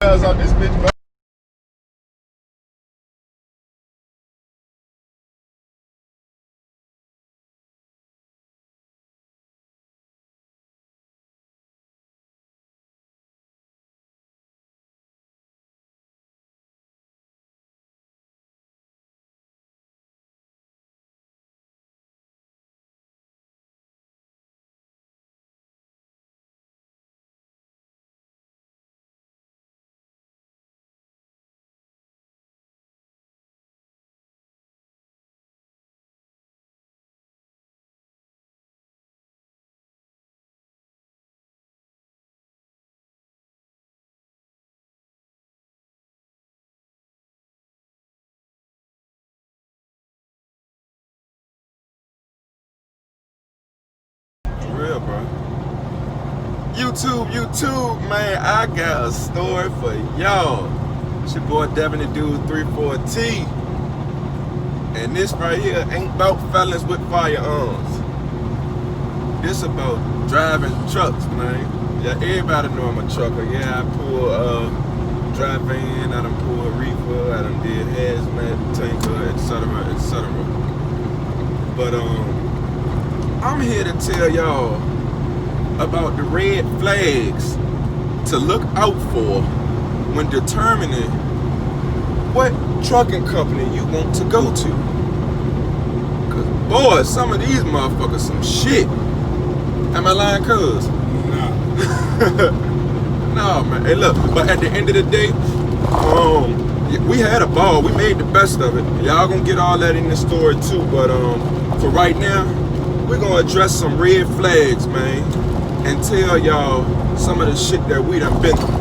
ass out this bitch, man. Real, bro. YouTube, man, I got a story for y'all. It's your boy Devin the Dude 34T. And this right here ain't about felons with firearms. This about driving trucks, man. Yeah, everybody know I'm a trucker. Yeah, I pull dry van, I done pull reefer, I done did hazmat, tanker, etc., etc. But I'm here to tell y'all about the red flags to look out for when determining what trucking company you want to go to. Cause boy, some of these motherfuckers some shit. Am I lying, cuz? Nah. No, man. Hey, look, but at the end of the day, we had a ball. We made the best of it. Y'all gonna get all that in the story too, but for right now, we're gonna address some red flags, man, and tell y'all some of the shit that we done been through.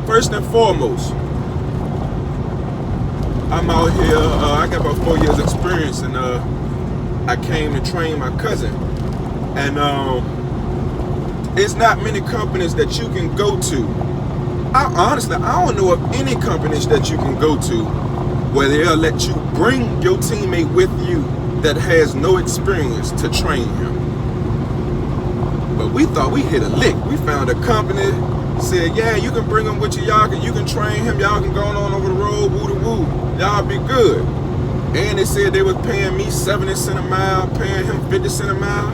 First and foremost, I'm out here, I got about 4 years experience, and I came to train my cousin. And it's not many companies that you can go to. Honestly, I don't know of any companies that you can go to where they'll let you bring your teammate with you that has no experience to train him. But we thought we hit a lick. We found a company, said, yeah, you can bring him with you, you can train him, y'all can go on over the road, woo-de-woo, y'all be good. And they said they was paying me 70 cents a mile, paying him 50 cents a mile.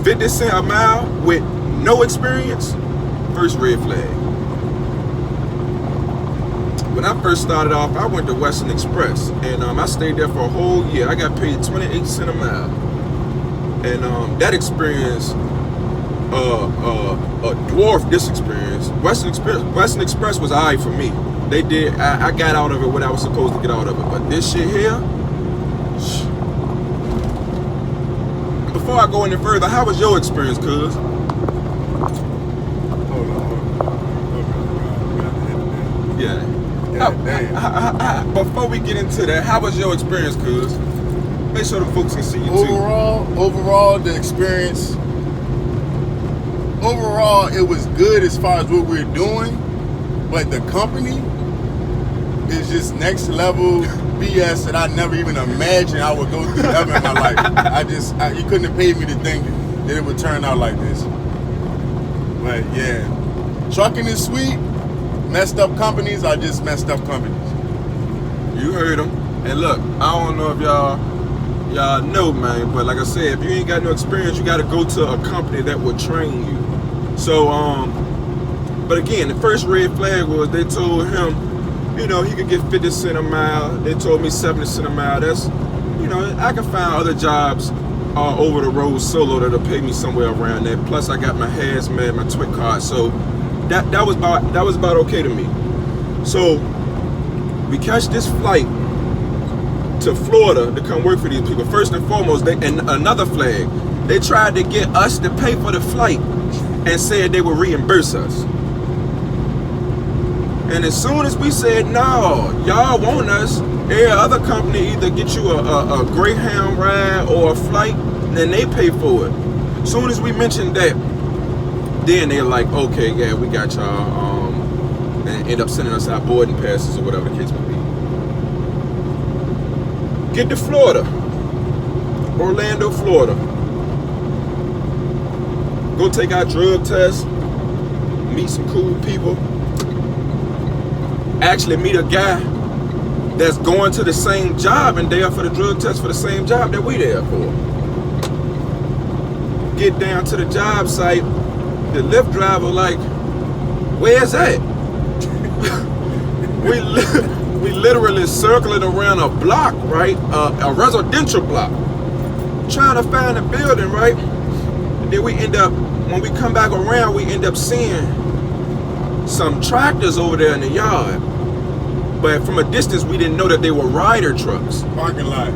50 cents a mile with no experience, first red flag. When I first started off, I went to Western Express, and I stayed there for a whole year. I got paid 28 cents a mile. And that experience dwarfed this experience. Western Express was alright for me. They did, I got out of it what I was supposed to get out of it. But this shit here, before I go any further, how was your experience, cuz? Hold on. Yeah. Damn. Before we get into that, how was your experience, cuz? Make sure the folks can see you too. Overall, the experience, it was good as far as what we're doing, but the company is just next level BS that I never even imagined I would go through ever in my life. You couldn't have paid me to think that it would turn out like this. But yeah, trucking is sweet. Messed up companies are just messed up companies. You heard them. And look, I don't know if y'all know, man, but like I said, if you ain't got no experience, you got to go to a company that will train you. So, but again, the first red flag was they told him, you know, he could get 50 cents a mile. They told me 70 cents a mile. That's, you know, I can find other jobs over the road solo that'll pay me somewhere around there. Plus, I got my hazmat, my twit card. So that was about okay to me. So we catch this flight to Florida to come work for these people. First and foremost, and another flag, they tried to get us to pay for the flight and said they would reimburse us. And as soon as we said, no, y'all want us, every other company either get you a Greyhound ride or a flight, then they pay for it. As soon as we mentioned that, then they're like, okay, yeah, we got y'all, and end up sending us our boarding passes or whatever the case may be. Get to Florida, Orlando, Florida. go take our drug test, meet some cool people, actually meet a guy that's going to the same job and there for the drug test for the same job that we there for. Get down to the job site, the Lyft driver like, where's that? we literally circling around a block, right? A residential block, trying to find a building, right? And then we end up, when we come back around, we end up seeing some tractors over there in the yard. But from a distance, we didn't know that they were rider trucks. Parking lot.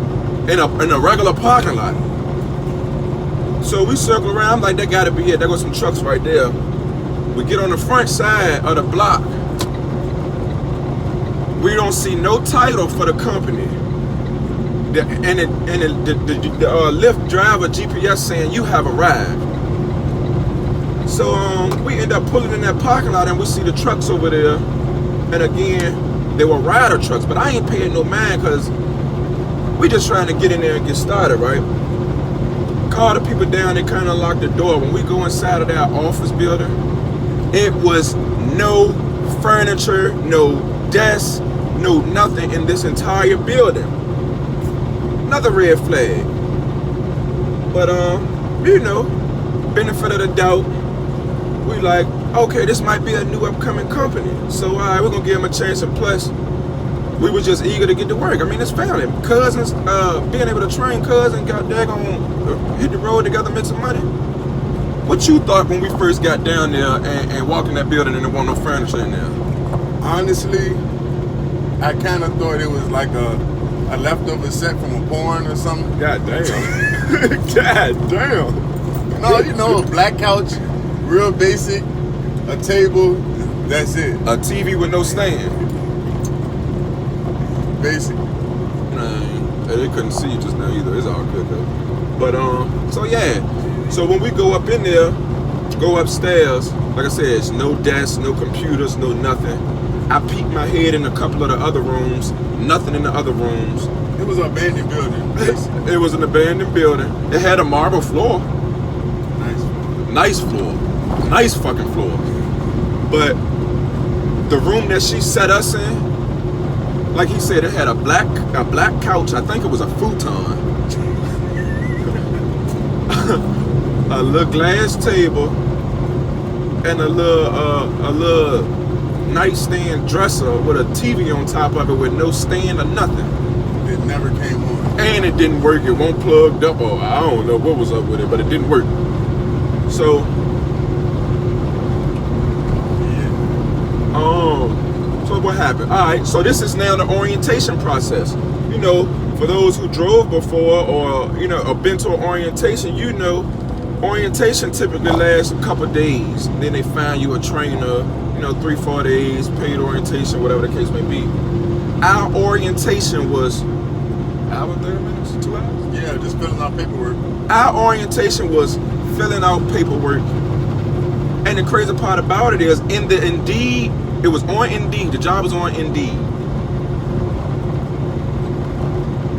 In a regular parking lot. So we circle around, I'm like, that gotta be it. There goes some trucks right there. We get on the front side of the block. We don't see no title for the company. The Lyft driver GPS saying you have arrived. So we end up pulling in that parking lot and we see the trucks over there. And again, they were rider trucks, but I ain't paying no mind because we just trying to get in there and get started, right? Call the people down, they kind of lock the door. When we go inside of that office building, it was no furniture, no desks, no nothing in this entire building. Another red flag. But you know, benefit of the doubt, we like, okay, this might be a new upcoming company. So all right, we're gonna give them a chance, and plus, we were just eager to get to work. I mean, it's family. Cousins, being able to train cousins, got daggone, hit the road together, make some money. What you thought when we first got down there and walked in that building and there wasn't no furniture in there? Honestly, I kind of thought it was like a leftover set from a porn or something. God damn. God damn. No, you know, a black couch, real basic, a table, that's it. A TV with no stand. Basic. Nah, they couldn't see you just now either. It's all good though. But so yeah. So when we go up in there, go upstairs, like I said, it's no desks, no computers, no nothing. I peeked my head in a couple of the other rooms, nothing in the other rooms. It was an abandoned building. It was an abandoned building. It had a marble floor. Nice floor. Nice fucking floor. But the room that she set us in, like he said, it had a black couch. I think it was a futon. A little glass table and a little nightstand dresser with a TV on top of it with no stand or nothing. It never came on. And it didn't work. It won't plugged up, or I don't know what was up with it, but it didn't work. So so what happened? All right, so this is now the orientation process. You know, for those who drove before or, you know, or been to an orientation, you know, orientation typically lasts a couple days. Then they find you a trainer, you know, 3-4 days, paid orientation, whatever the case may be. Our orientation was hour, 30 minutes, 2 hours? Yeah, just filling out paperwork. Our orientation was filling out paperwork. And the crazy part about it is, in the Indeed, it was on Indeed. The job was on Indeed.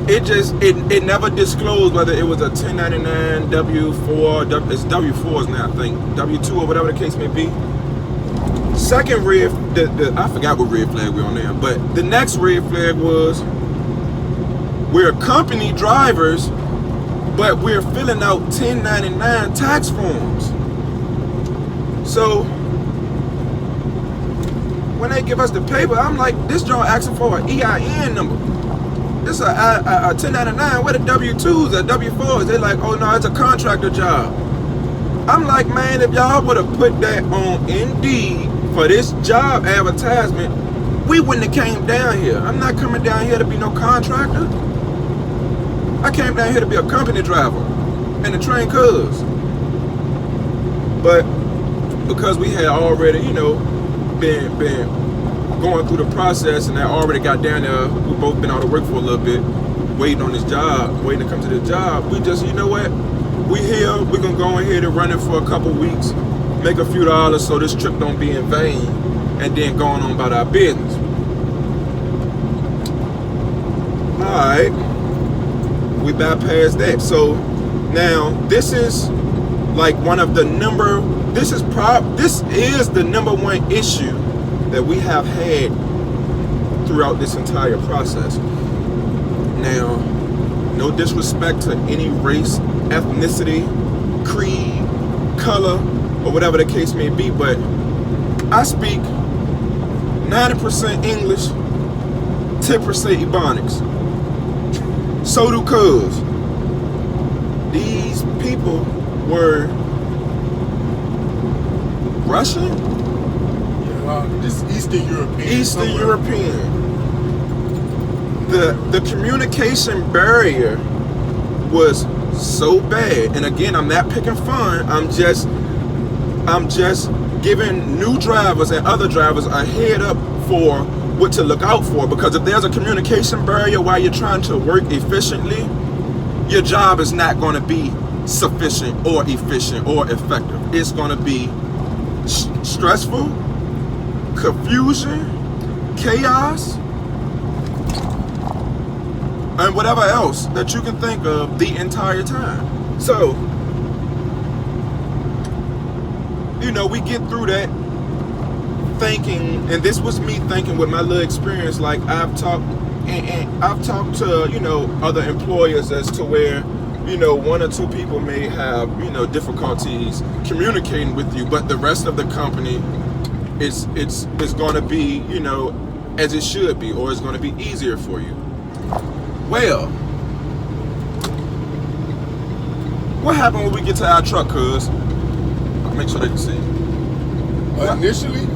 It never disclosed whether it was a 1099, W4, it's W4s now, I think, W2 or whatever the case may be. Second red, I forgot what red flag we're on there, but the next red flag was, we're company drivers, but we're filling out 1099 tax forms. So when they give us the paper, I'm like, this joint asking for an EIN number. This a 1099. Where the W2s or W4s? They're like, oh no, it's a contractor job. I'm like, man, if y'all would have put that on Indeed for this job advertisement, we wouldn't have came down here. I'm not coming down here to be no contractor. I came down here to be a company driver and to train cuz. But because we had already, you know, been going through the process, and I already got down there, we both been out of work for a little bit, waiting on this job, waiting to come to this job. We just, you know what, we here, we gonna go ahead and run it for a couple weeks, make a few dollars so this trip don't be in vain, and then going on about our business. Alright, we bypassed that. So now this is like one of the this is the number one issue that we have had throughout this entire process. Now, no disrespect to any race, ethnicity, creed, color, or whatever the case may be, but I speak 90% English, 10% Ebonics. So do cuz. These people were Russian? Just Eastern European. Eastern European. The communication barrier was so bad. And again, I'm not picking fun. I'm just giving new drivers and other drivers a head up for what to look out for. Because if there's a communication barrier while you're trying to work efficiently, your job is not going to be sufficient or efficient or effective. It's going to be stressful, confusion, chaos, and whatever else that you can think of the entire time. So, we get through that thinking, and this was me thinking with my little experience, like I've talked to, other employers as to where, one or two people may have, difficulties communicating with you, but the rest of the company it's going to be, as it should be, or it's going to be easier for you. Well, what happened when we get to our truck, cuz? Make sure they can see. Initially?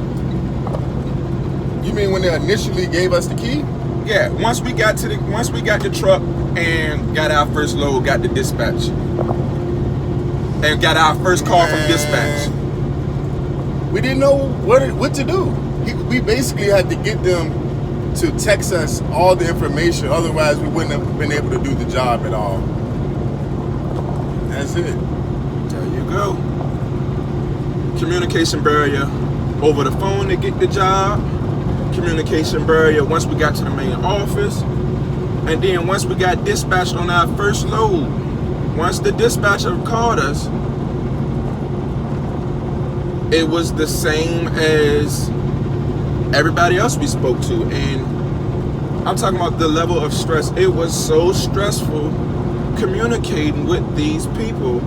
You mean when they initially gave us the key? Yeah, once we got the truck and got our first load, got the dispatch, and got our first call from dispatch. We didn't know what to do. We basically had to get them to text us all the information. Otherwise, we wouldn't have been able to do the job at all. That's it. There you go. Communication barrier over the phone to get the job. Communication barrier once we got to the main office. And then once we got dispatched on our first load, once the dispatcher called us, it was the same as everybody else we spoke to. And I'm talking about the level of stress. It was so stressful communicating with these people.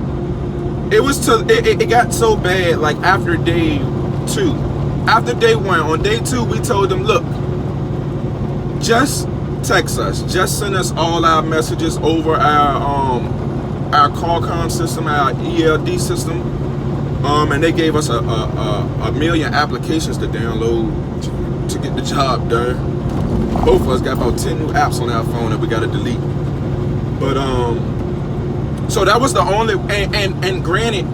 It got so bad, like after day 2. After day 1, on day 2, we told them, look, just text us. Just send us all our messages over our Qualcomm system, our ELD system. And they gave us a million applications to download to get the job done. Both of us got about 10 new apps on our phone that we got to delete. But so that was the only, and granted,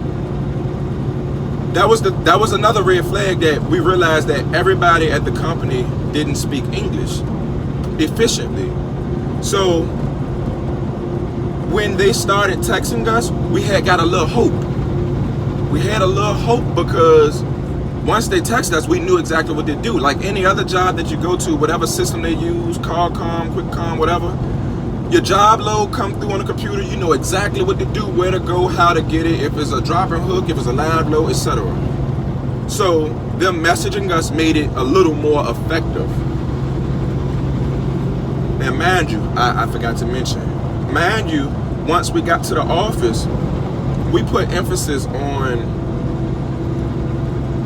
that was another red flag that we realized that everybody at the company didn't speak English efficiently. So when they started texting us, we had got a little hope. We had a little hope because once they text us, we knew exactly what to do. Like any other job that you go to, whatever system they use, Qualcomm, QuickCom, whatever, your job load come through on the computer, you know exactly what to do, where to go, how to get it, if it's a drop and hook, if it's a live load, etc. So them messaging us made it a little more effective. Now mind you, I forgot to mention, mind you, once we got to the office, we put emphasis on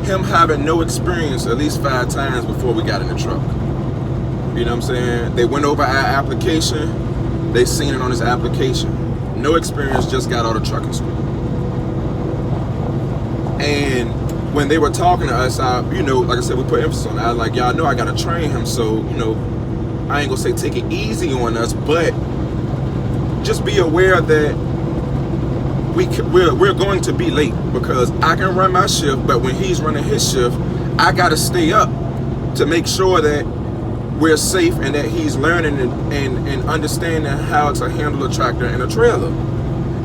him having no experience at least 5 times before we got in the truck. You know what I'm saying? They went over our application. They seen it on his application. No experience, just got out of trucking school. And when they were talking to us, like I said, we put emphasis on it. I was like, y'all know I gotta train him, so, I ain't gonna say take it easy on us, but just be aware that we're going to be late because I can run my shift, but when he's running his shift, I gotta stay up to make sure that we're safe and that he's learning and understanding how to handle a tractor and a trailer.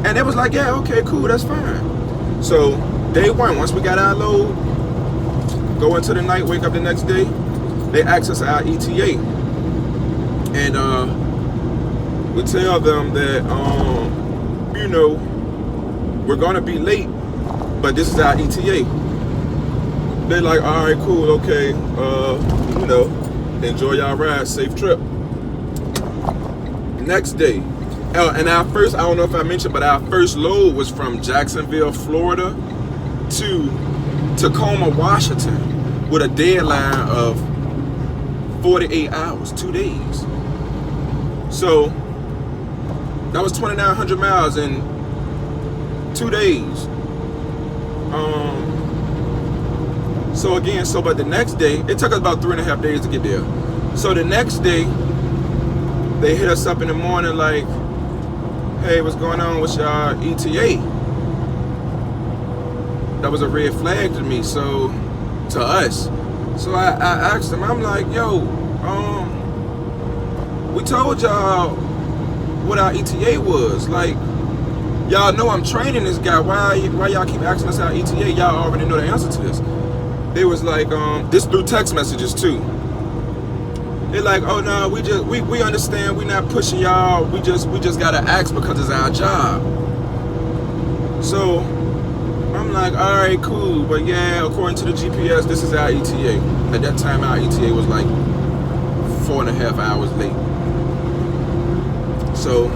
And it was like, yeah, okay, cool, that's fine. So day 1, once we got our load, go into the night, wake up the next day, they asked us our ETA. And we tell them that, we're gonna be late but this is our ETA. They're like, all right, cool, okay, you know, enjoy y'all ride, safe trip. Next day, and our first, I don't know if I mentioned, but our first load was from Jacksonville, Florida to Tacoma, Washington, with a deadline of 48 hours, 2 days. So that was 2,900 miles in 2 days. So again, but the next day, it took us about 3.5 days to get there. So the next day, they hit us up in the morning like, hey, what's going on with your ETA? That was a red flag to me, to us. So I asked them, I'm like, yo, we told y'all what our ETA was. Like, y'all know I'm training this guy. Why y'all keep asking us our ETA? Y'all already know the answer to this. They was like, this through text messages too. They're like, oh no, we understand, we not pushing y'all, we just gotta ask because it's our job. So I'm like, all right, cool, but yeah, according to the GPS, this is our ETA. At that time, our ETA was like 4.5 hours late. So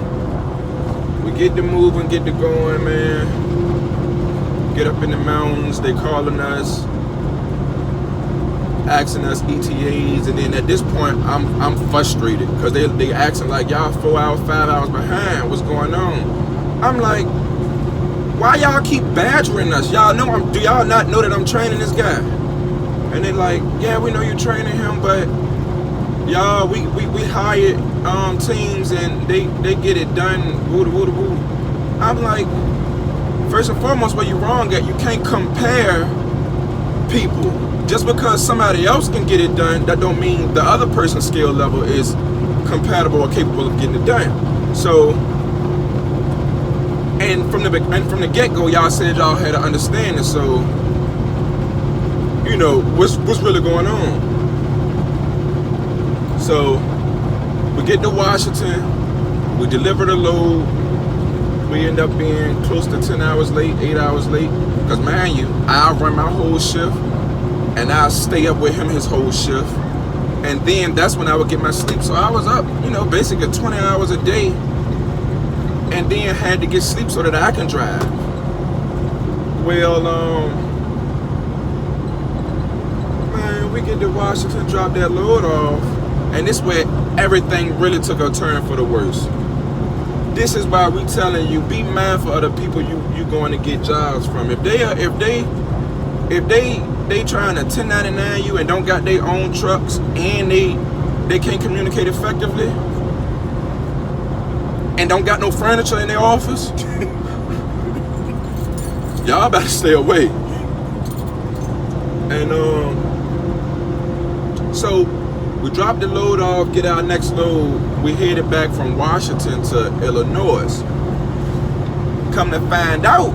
we get to moving, get to going, man. Get up in the mountains, they calling us, asking us ETAs, and then at this point I'm frustrated because they asking like, y'all 4 hours, 5 hours behind, what's going on? I'm like, why y'all keep badgering us? Y'all know do y'all not know that I'm training this guy? And they like, yeah, we know you're training him, but y'all, we hired teams and they get it done, woo woo woo. I'm like, first and foremost, where you wrong at, you can't compare people. Just because somebody else can get it done, that don't mean the other person's skill level is compatible or capable of getting it done. So, and from the get-go, y'all said y'all had an understanding. So, you know, what's really going on? So, we get to Washington, we deliver the load, we end up being close to 10 hours late, 8 hours late. Because mind you, I run my whole shift, and I'll stay up with him his whole shift, and then that's when I would get my sleep. So I was up, you know, basically 20 hours a day, and then had to get sleep so that I can drive. Well, man, we get to Washington, drop that load off, and this where everything really took a turn for the worse. This is why we telling you, be mindful of the people you going to get jobs from. If they trying to 1099 you and don't got their own trucks and they can't communicate effectively and don't got no furniture in their office, y'all better stay away. And so we dropped the load off, get our next load. We headed back from Washington to Illinois. Come to find out,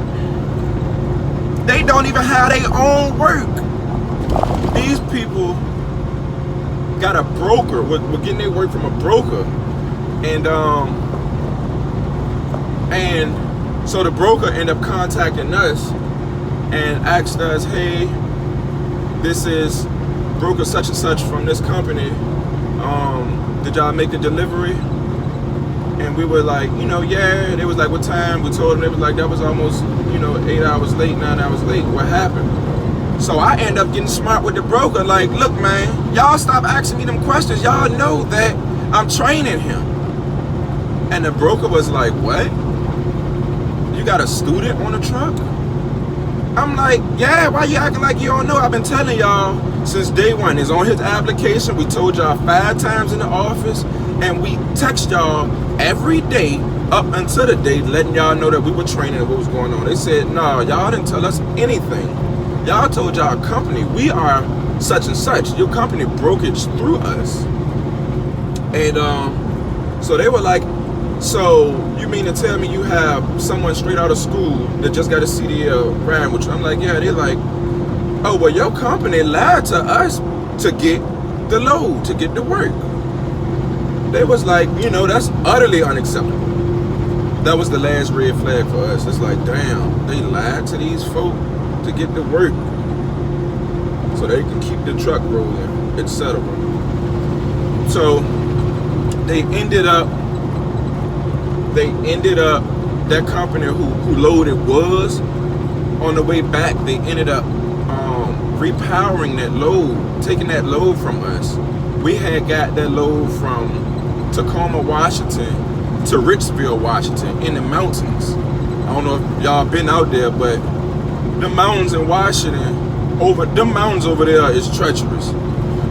they don't even have their own work. These people got a broker. We're getting their work from a broker, and so the broker ended up contacting us and asked us, hey, this is broker such and such from this company. Did y'all make the delivery? And we were like, you know, yeah. They was like, what time? We told them. They was like, that was almost, you know, 8 hours late, 9 hours late. What happened? So I end up getting smart with the broker. Like, look, man, y'all stop asking me them questions. Y'all know that I'm training him. And the broker was like, what? You got a student on the truck? I'm like, yeah, why you acting like you don't know? I've been telling y'all since day one. It's on his application. We told y'all 5 times in the office, and we text y'all every day up until the day letting y'all know that we were training and what was going on. They said, no, y'all didn't tell us anything. Y'all told y'all company, we are such and such. Your company brokerage through us. And so they were like, so you mean to tell me you have someone straight out of school that just got a CDL riding with you? I'm like, yeah. They're like, oh, well, your company lied to us to get the load, to get the work. They was like, you know, that's utterly unacceptable. That was the last red flag for us. It's like, damn, they lied to these folk. to get to work so they can keep the truck rolling, etc. So they ended up, that company who loaded was on the way back, they ended up repowering that load, taking that load from us. We had got that load from Tacoma, Washington to Richville, Washington in the mountains. I don't know if y'all been out there, but the mountains in Washington, them mountains over there is treacherous.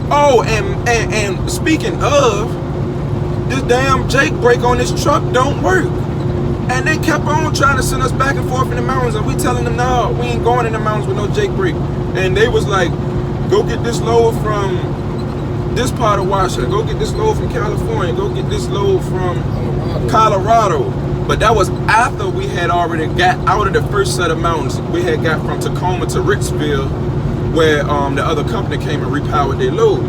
Oh, and speaking of, this damn Jake brake on this truck don't work. And they kept on trying to send us back and forth in the mountains, and we telling them, no, we ain't going in the mountains with no Jake brake. And they was like, go get this load from this part of Washington, go get this load from California, go get this load from Colorado. But that was after we had already got out of the first set of mountains. We had got from Tacoma to Richville, where the other company came and repowered their load.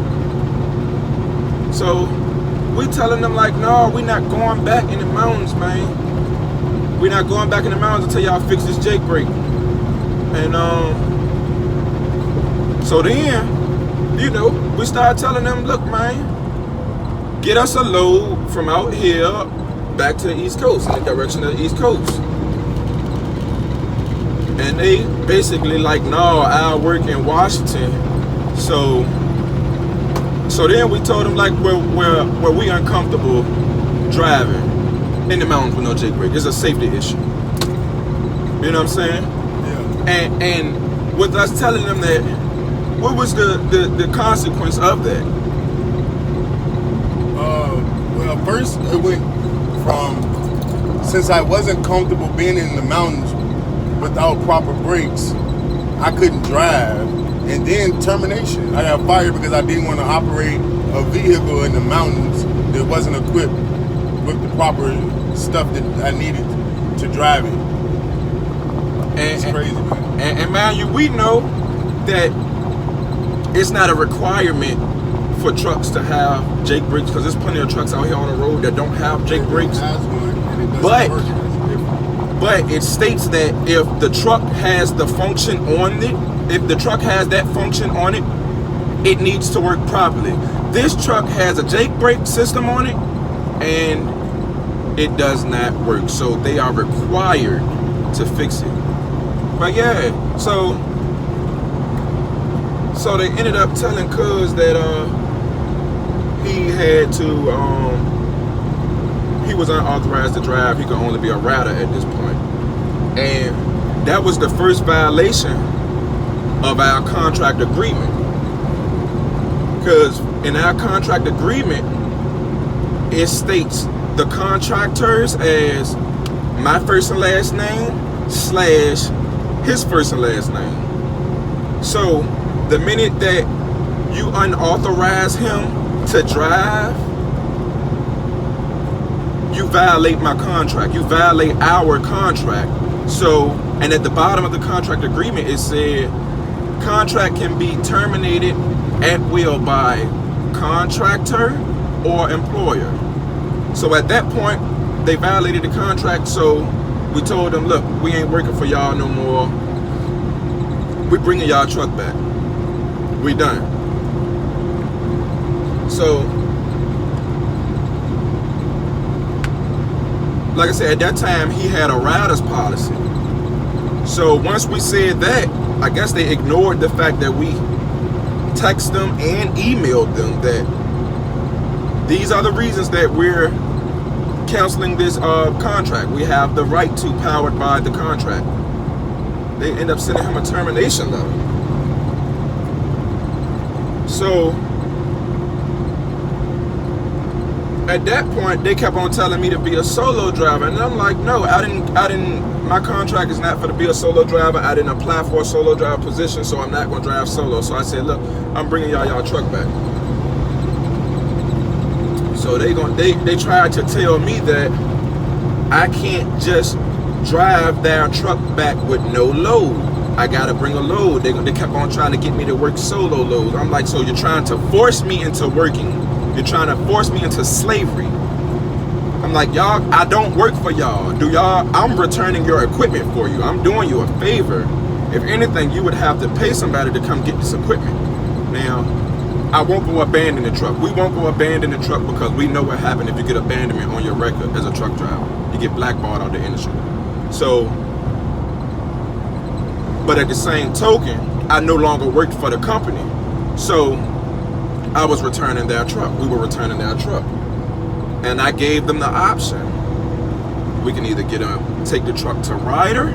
So we telling them like, no, we not going back in the mountains, man. We're not going back in the mountains until y'all fix this Jake brake. And so then, you know, we started telling them, look, man, get us a load from out here back to the East Coast, in the direction of the East Coast. And they basically like, no, I work in Washington. So then we told them like, where we uncomfortable driving in the mountains with no Jake brake. It's a safety issue. You know what I'm saying? Yeah. And with us telling them that, what was the consequence of that? Well, first it went from, since I wasn't comfortable being in the mountains without proper brakes, I couldn't drive. And then termination. I got fired because I didn't want to operate a vehicle in the mountains that wasn't equipped with the proper stuff that I needed to drive it. It's crazy, man. And man, we know that it's not a requirement for trucks to have Jake brakes, because there's plenty of trucks out here on the road that don't have Jake brakes. But it states that if the truck has the function on it, if the truck has that function on it, it needs to work properly. This truck has a Jake brake system on it, and it does not work. So they are required to fix it. But yeah, so they ended up telling Cuz that he had to, he was unauthorized to drive. He could only be a rider at this point. And that was the first violation of our contract agreement. Because in our contract agreement, it states the contractors as my first and last name / his first and last name. So the minute that you unauthorize him to drive, you violate my contract. You violate our contract. So, and at the bottom of the contract agreement, it said contract can be terminated at will by contractor or employer. So at that point, they violated the contract. So we told them, look, we ain't working for y'all no more. We bringing y'all truck back. We done. So, like I said, at that time, he had a rider's policy. So once we said that, I guess they ignored the fact that we texted them and emailed them that these are the reasons that we're canceling this contract. We have the right to, powered by the contract. They end up sending him a termination letter. So at that point, they kept on telling me to be a solo driver, and I'm like, no, I didn't. My contract is not for to be a solo driver. I didn't apply for a solo driver position, so I'm not gonna drive solo. So I said, look, I'm bringing y'all truck back. So they tried to tell me that I can't just drive their truck back with no load. I gotta bring a load. They kept on trying to get me to work solo loads. I'm like, so you're trying to force me into working. You're trying to force me into slavery. I'm like, y'all, I don't work for y'all. I'm returning your equipment for you. I'm doing you a favor. If anything, you would have to pay somebody to come get this equipment. Now, I won't go abandon the truck. We won't go abandon the truck because we know what happened if you get abandonment on your record as a truck driver. You get blackballed out of the industry. So, but at the same token, I no longer worked for the company. So, I was returning their truck. We were returning their truck. And I gave them the option. We can either take the truck to Ryder,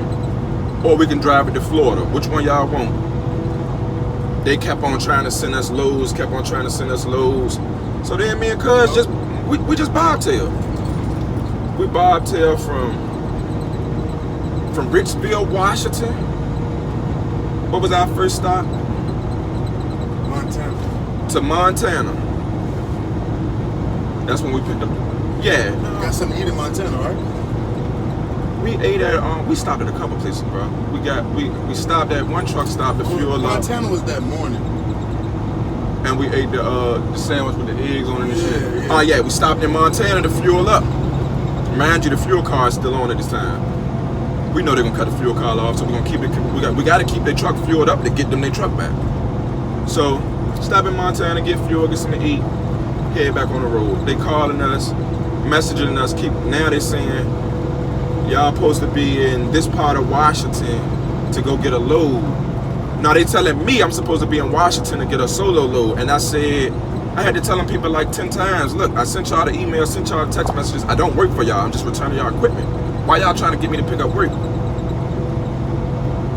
or we can drive it to Florida. Which one y'all want? They kept on trying to send us loads, So then me and Cuz we just bobtailed. We bobtailed from Richville, Washington. What was our first stop? Montana. To Montana. That's when we picked up. Yeah. Got something to eat in Montana, right? We ate at we stopped at a couple places, bro. We stopped at one truck stop to fuel up. Montana was that morning. And we ate the sandwich with the eggs on it and shit. Yeah. Oh yeah, we stopped in Montana to fuel up. Mind you, the fuel car is still on at this time. We know they're gonna cut the fuel car off, so we're gonna keep it. We gotta keep their truck fueled up to get them their truck back. So stop in Montana, get fuel, get something to eat, head back on the road. They calling us, messaging us. Now they saying, y'all supposed to be in this part of Washington to go get a load. Now they telling me I'm supposed to be in Washington to get a solo load. And I said, I had to tell them people like 10 times, look, I sent y'all the email, sent y'all the text messages. I don't work for y'all, I'm just returning y'all equipment. Why y'all trying to get me to pick up work?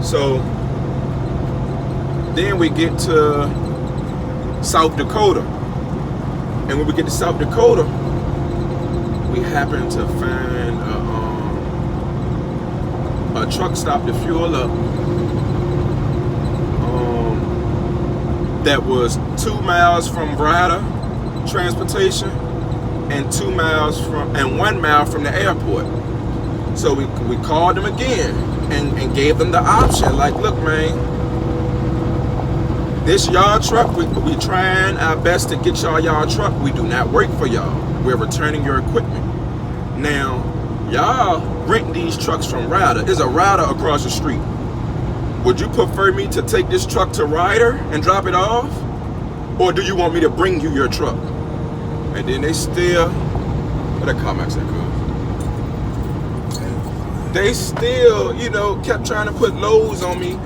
So then we get to South Dakota. And when we get to South Dakota, we happen to find a truck stop to fuel up that was 2 miles from Ryder transportation and 1 mile from the airport. So we called them again and gave them the option, like, look, man, this y'all truck, we trying our best to get y'all truck. We do not work for y'all. We're returning your equipment. Now, y'all rent these trucks from Ryder. There's a Ryder across the street. Would you prefer me to take this truck to Ryder and drop it off? Or do you want me to bring you your truck? And then they still, what that CarMax that cuz? They still, kept trying to put loads on me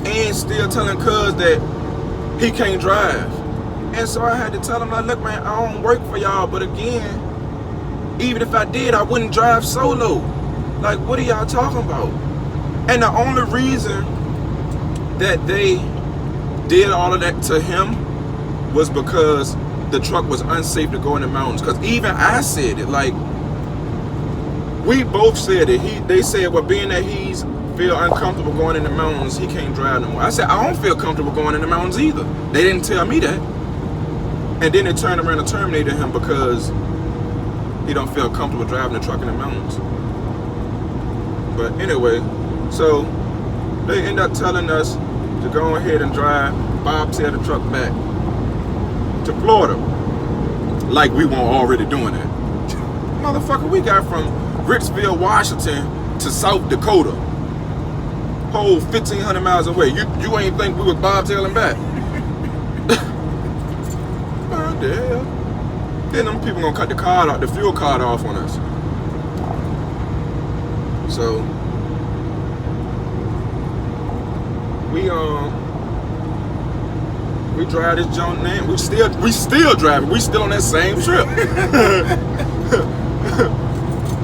and still telling cuz that he can't drive. And so I had to tell him, like, look, man, I don't work for y'all, but again, even if I did, I wouldn't drive solo. Like, what are y'all talking about? And the only reason that they did all of that to him was because the truck was unsafe to go in the mountains. Because even I said it, like, we both said it. They said, well, being that he's feel uncomfortable going in the mountains, he can't drive no more. I said, I don't feel comfortable going in the mountains either. They didn't tell me that. And then they turned around and terminated him because he don't feel comfortable driving the truck in the mountains. But anyway, so they end up telling us to go ahead and bobtail the truck back to Florida. Like we weren't already doing that. Motherfucker, we got from Richville, Washington to South Dakota. Whole 1,500 miles away. You ain't think we was bobtailing back? What the hell? Then them people gonna cut the fuel card off on us. So we drive this junk name. We still driving. We still on that same trip.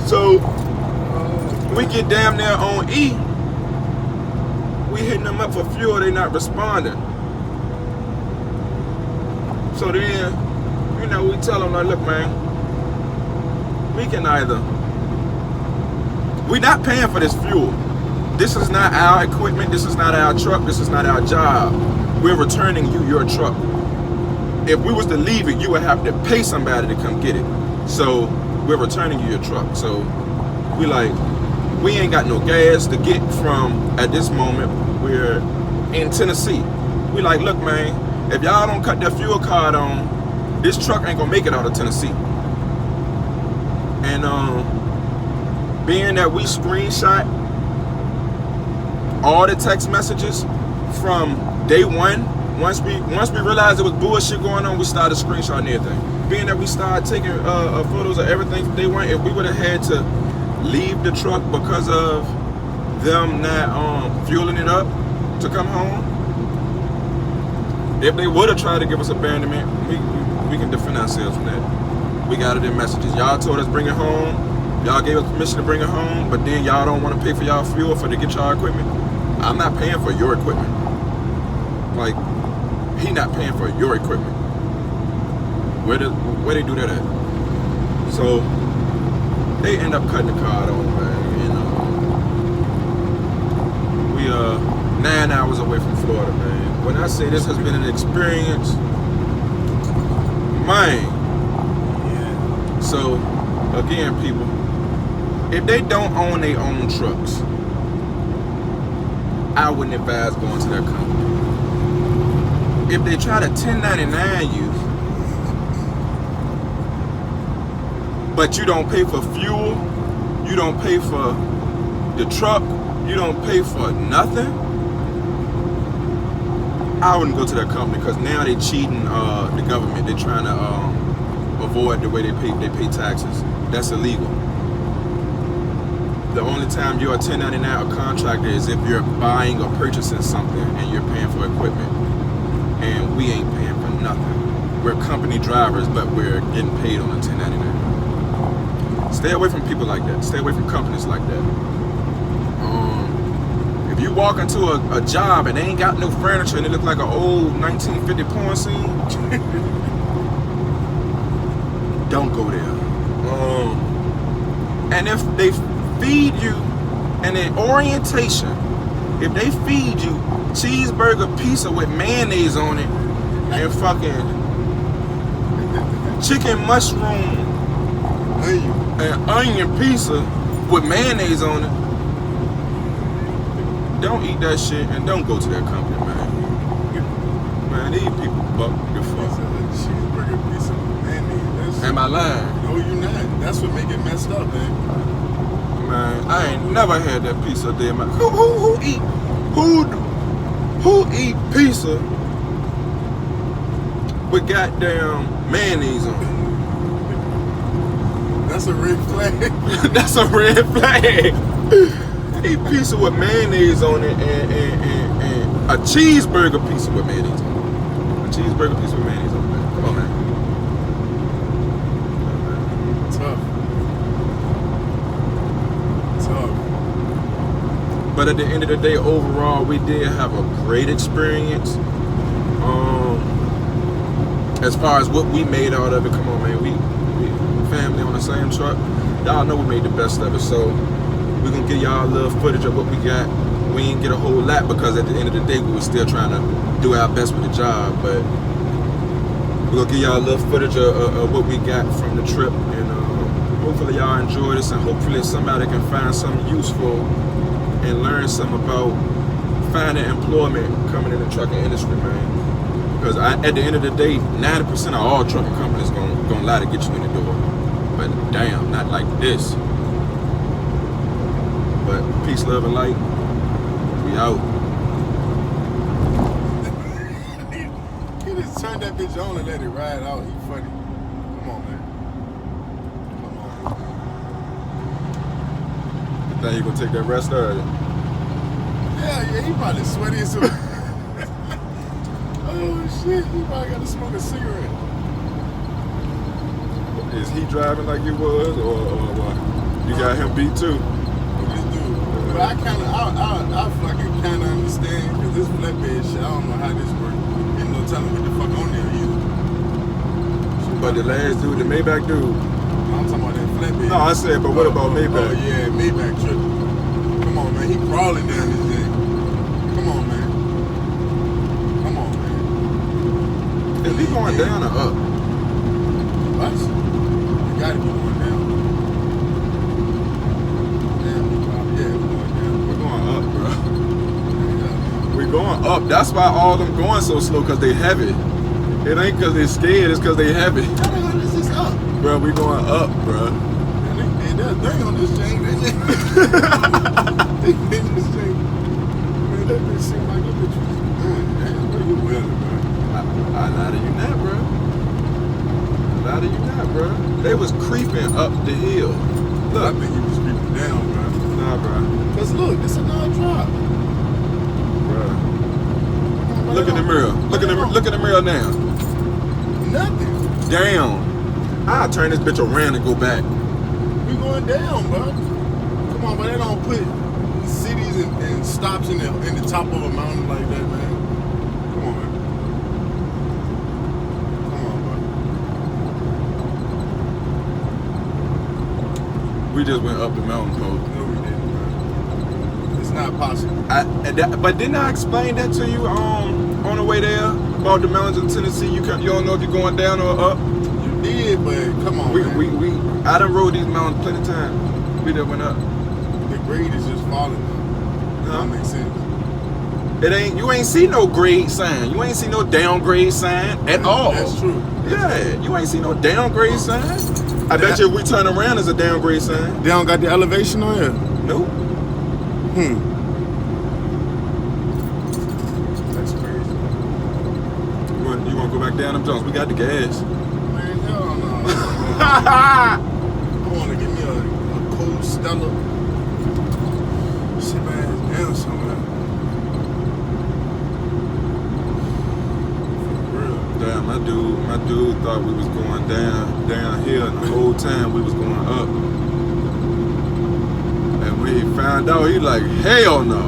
So we get damn near on E. We hitting them up for fuel. They not responding. So then, we tell them, like, look, man, we can we're not paying for this fuel. This is not our equipment. This is not our truck. This is not our job. We're returning you your truck. If we was to leave it, you would have to pay somebody to come get it. So we're returning you your truck. So we ain't got no gas to get from, at this moment, we're in Tennessee. We like, look, man, if y'all don't cut that fuel card on, this truck ain't gonna make it out of Tennessee. And being that we screenshot all the text messages from day one. Once we realized there was bullshit going on, we started screenshotting everything. Being that we started taking photos of everything from day one, if we would have had to leave the truck because of them not fueling it up to come home, if they would have tried to give us abandonment, we can defend ourselves from that. We got it in messages. Y'all told us bring it home. Y'all gave us permission to bring it home, but then y'all don't want to pay for y'all fuel to get y'all equipment. I'm not paying for your equipment. Like, he not paying for your equipment. Where they do that at? So they end up cutting the card on, man. We 9 hours away from Florida, man. When I say this has been an experience, man. Yeah. So again, people, if they don't own their own trucks, I wouldn't advise going to their company. If they try to 1099 you, but you don't pay for fuel, you don't pay for the truck, you don't pay for nothing, I wouldn't go to that company, because now they cheating the government. They're trying to avoid the way they pay taxes. That's illegal. The only time you're a 1099 or contractor is if you're buying or purchasing something and you're paying for equipment. And we ain't paying for nothing. We're company drivers, but we're getting paid on a 1099. Stay away from people like that. Stay away from companies like that. If you walk into a job and they ain't got no furniture and it look like an old 1950 porn scene, don't go there. And if they feed you and in orientation, if they feed you cheeseburger pizza with mayonnaise on it and fucking chicken mushroom and onion pizza with mayonnaise on it, don't eat that shit and don't go to that company, man. Man, these people buck the fuck. Cheeseburger pizza with mayonnaise. Am I lying? No, you not. That's what make it messed up, man. Man, I ain't never had that pizza there, man. Who eat pizza with goddamn mayonnaise on it? That's a red flag. That's a red flag. Eat pizza with mayonnaise on it and a cheeseburger pizza with mayonnaise on it. A cheeseburger pizza with mayonnaise on it, man. Come on, man. Tough. But at the end of the day, overall, we did have a great experience. As far as what we made out of it, come on, man. We family on the same truck. Y'all know we made the best of it. So we're gonna give y'all a little footage of what we got. We ain't get a whole lot because at the end of the day, we were still trying to do our best with the job. But we're gonna give y'all a little footage of what we got from the trip, and hopefully y'all enjoy this, and hopefully somebody can find something useful and learn something about finding employment coming in the trucking industry, man. Because at the end of the day, 90% of all trucking companies gonna lie to get you in the door. But damn, not like this. But peace, love, and light. We out. He just turned that bitch on and let it ride out. He funny. Come on, man. You think you gonna take that rest early? Yeah, he probably sweaty as well. Oh shit, he probably got to smoke a cigarette. Is he driving like you was, or what? You got him beat too? This dude. But I fucking kind of understand, because this flatbed shit, I don't know how this works. Ain't no telling what the fuck on there either. But the last dude, the Maybach dude. I'm talking about that flatbed. No, I said, but what about Maybach? Oh yeah, Maybach trip. Come on, man. He crawling down this thing. Come on, man. Come on, man. Is he going down or up? What? You gotta be going down. Yeah, we're going down. We're going up, bro. We're going up. That's why all them going so slow, because they heavy. It ain't because they scared, it's because they heavy. How the hell is this up? Bro, we going up, bro. They on this chain. They in this chain. That bitch seemed like that bitch was going down. What are you willing, bro? I lie to you not, bro. Lie to you not, bro. They was creeping up the hill. I Look. think he was creeping down, bro. Nah, bro. Cause look, this a non-drop. Bro. Look in the mirror. Look in the mirror now. Nothing. Damn. I'll turn this bitch around and go back. We going down, bro. Come on, but they don't put cities and stops in the top of a mountain like that, man. Come on, man. Come on, bro. We just went up the mountain, Cole. No, we didn't, bro. It's not possible. But didn't I explain that to you on the way there about the mountains in Tennessee? You don't know if you're going down or up. You did, but come on, man. I done rode these mountains plenty of times. We done went up. The grade is just falling now. That makes sense. You ain't see no grade sign. You ain't see no downgrade sign at all. That's true. Yeah, you ain't see no downgrade sign. I bet you if we turn around, there's a downgrade sign. They don't got the elevation on here? Nope. That's crazy. You want to go back down them Jones? We got the gas. Man, hell no. I want to give me a cold Stella. Sit my ass down somewhere. For real. Damn, my dude thought we was going down here, and the whole time we was going up. And when he found out, he like, hell no.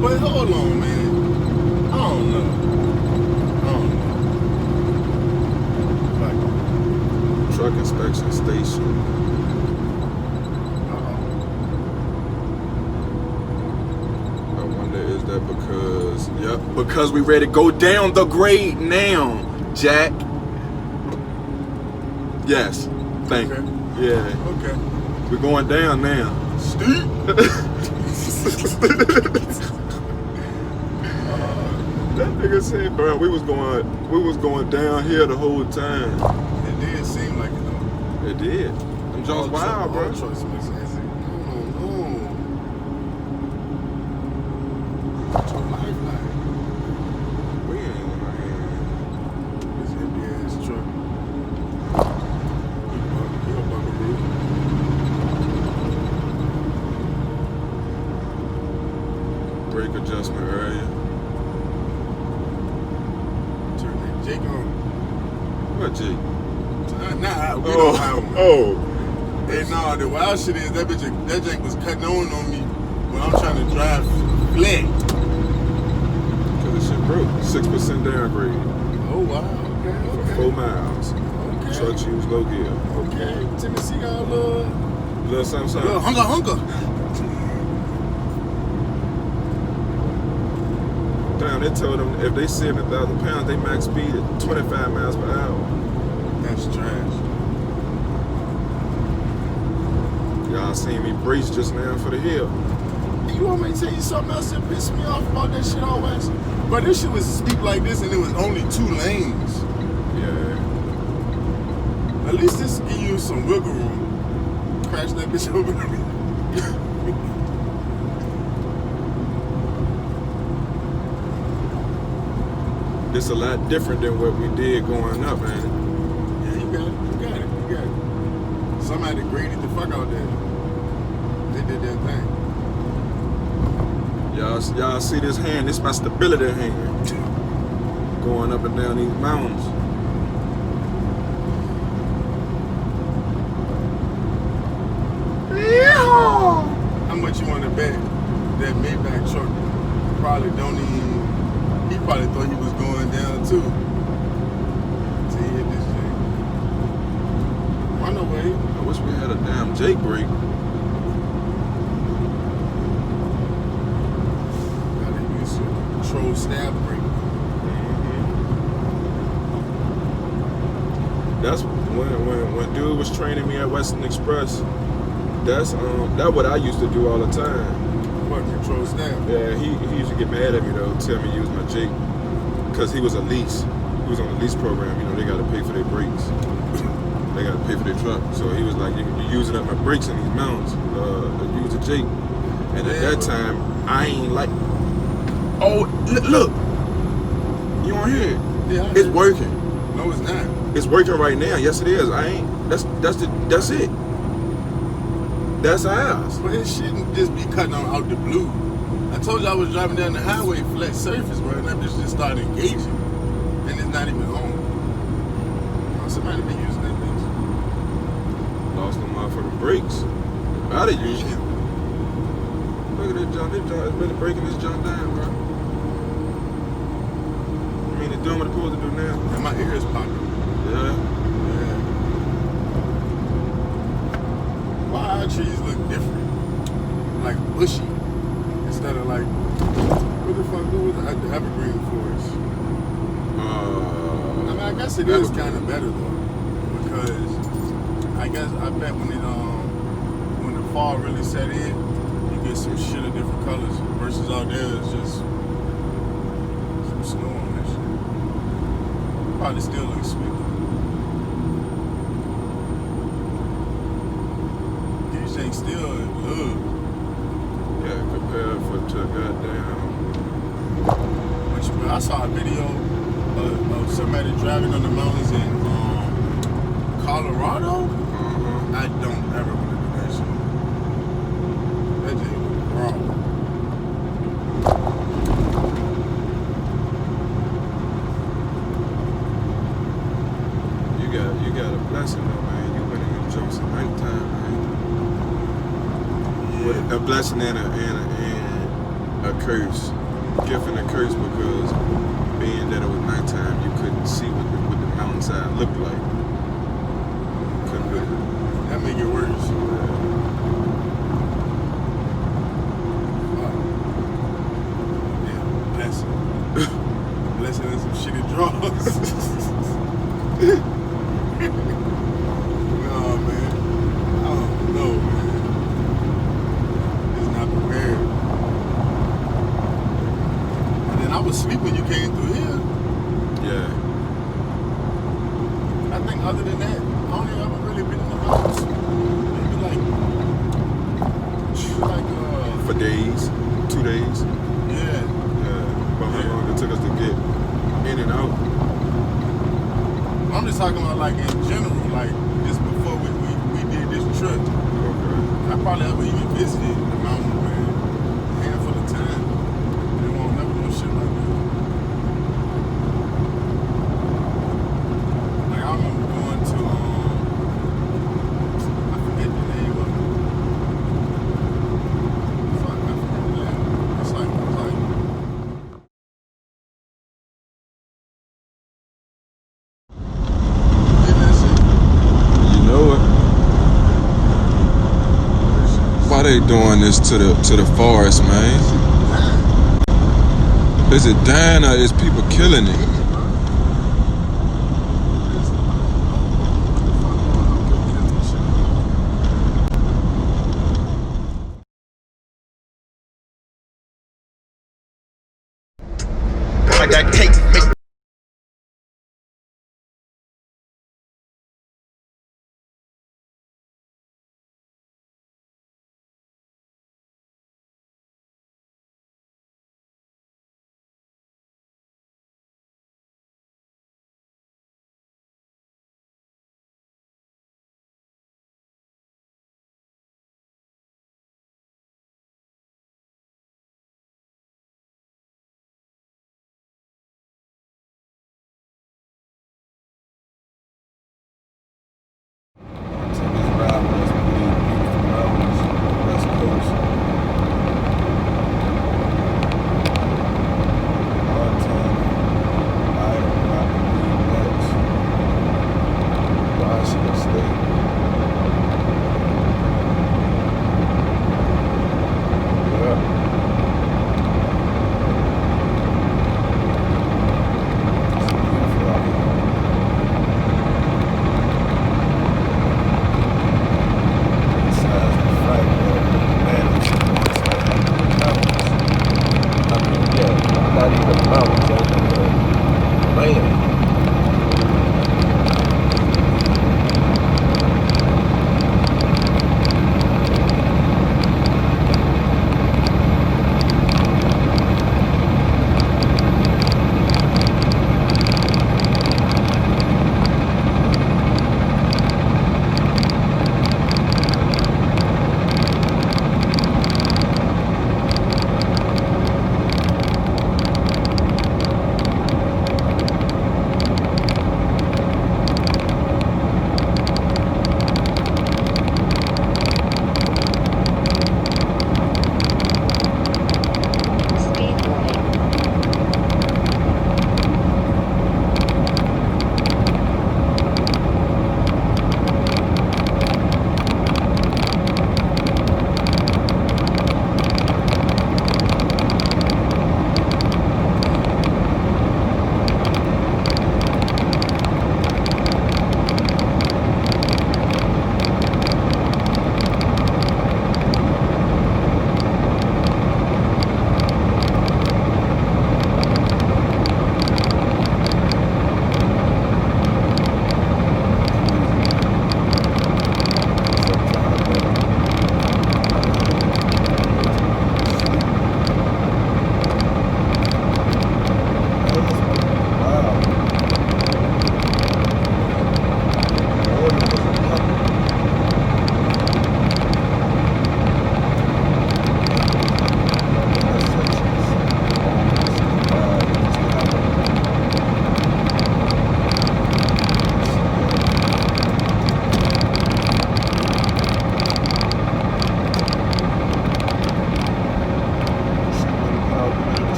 But hold on, man. I don't know. Like, Truck inspection station. I wonder, is that because? Yep, because we ready to go down the grade now, Jack. Yes, thank you. Yeah. Okay. We're going down now. Steve. That nigga said, bro, we was going down here the whole time. It did seem like it though. It did. Them Jones wild, bro. All trucks makes sense. No. What's your life like? We ain't in my hand. This heavy ass truck. You a buckaroo. Brake adjustment area. Turn that Jake on. What, G? Nah, we don't have one. Oh. Hey, nah, the wild shit is that Jake was cutting on me when I'm trying to drive flat. Cause this shit broke. 6% downgrade. Oh wow, okay. For 4 miles. Okay. Trucks use low gear. Okay, Tennessee got a little something. little hunker. Damn, they told them if they 70,000 pounds, they max speed at 25 miles per hour. That's trash. Y'all seen me brace just now for the hill. You want me to tell you something else that pissed me off about that shit always? But this shit was steep like this and it was only 2 lanes. Yeah. At least this give you some wiggle room. Crash that bitch over. This a lot different than what we did going up, man. Yeah, you got it. Somebody graded the fuck out there. They did their thing. Y'all see this hand? This my stability hand. Going up and down these mountains. How much you want to bet that Maybach truck probably don't even, he probably thought he was going down too. To hit this thing. Run away. I wish we had a damn Jake brake. Gotta use a control stab brake. That's when dude was training me at Western Express. That's what I used to do all the time. What, control stab? Yeah, he used to get mad at me though, tell me to use my Jake, cause he was a lease. He was on a lease program. You know, they got to pay for their brakes. They got to pay for their truck. So he was like, you're using up my brakes in these mountains. Use a Jake. And at that time, I ain't like. Oh, look. You don't hear it? Yeah, It's working. No, it's not. It's working right now. Yes, it is. I ain't. That's it. That's ours. But it shouldn't just be cutting on out the blue. I told you I was driving down the highway, flat surface, bro, and that bitch just started engaging. And it's not even on. Somebody been using that bitch. Lost the motherfucking brakes. Out of you. Look at this John. This John is really breaking this John down, bro. I mean, it's doing what it's supposed to do now. And my ear is popping. Yeah. Yeah. Why our trees look different? Like bushy. Instead of like, what the fuck, what was the evergreen forest? I mean, I guess it is kind of better though. Because I bet when the fall really set in, you get some shit of different colors versus out there it's just some snow on that shit. Probably still looks sweet though. These things still look. Yeah, compared to goddamn. I saw a video of somebody driving on the mountains in Colorado. I don't ever want to do that shit. That just look wrong. You got a blessing though, man. You went in them jumps at nighttime, man. Yeah. A blessing and a curse. Gift and a curse because being that it was nighttime, you couldn't see what the mountainside looked like. Couldn't do it. That make it worse. Yeah, blessing. Blessing and some shitty draws. No, man. I don't know, man. It's not prepared. And then I was asleep when you came through here. Yeah. I think other than that, I don't even ever really been in the house. Maybe like For days, 2 days. Yeah. But how long it took us to get in and out? I'm just talking about like in general, like just before we did this trip. Okay. I probably ever even visited the mountain, man, a handful of times. They won't never do shit like that. Like I remember going to I forget the name of it. Fuck, I forget the name. It's like did that shit. You know it. Why they doing this to the forest, man? Is it dying or is people killing it? I got cake.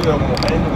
still ain't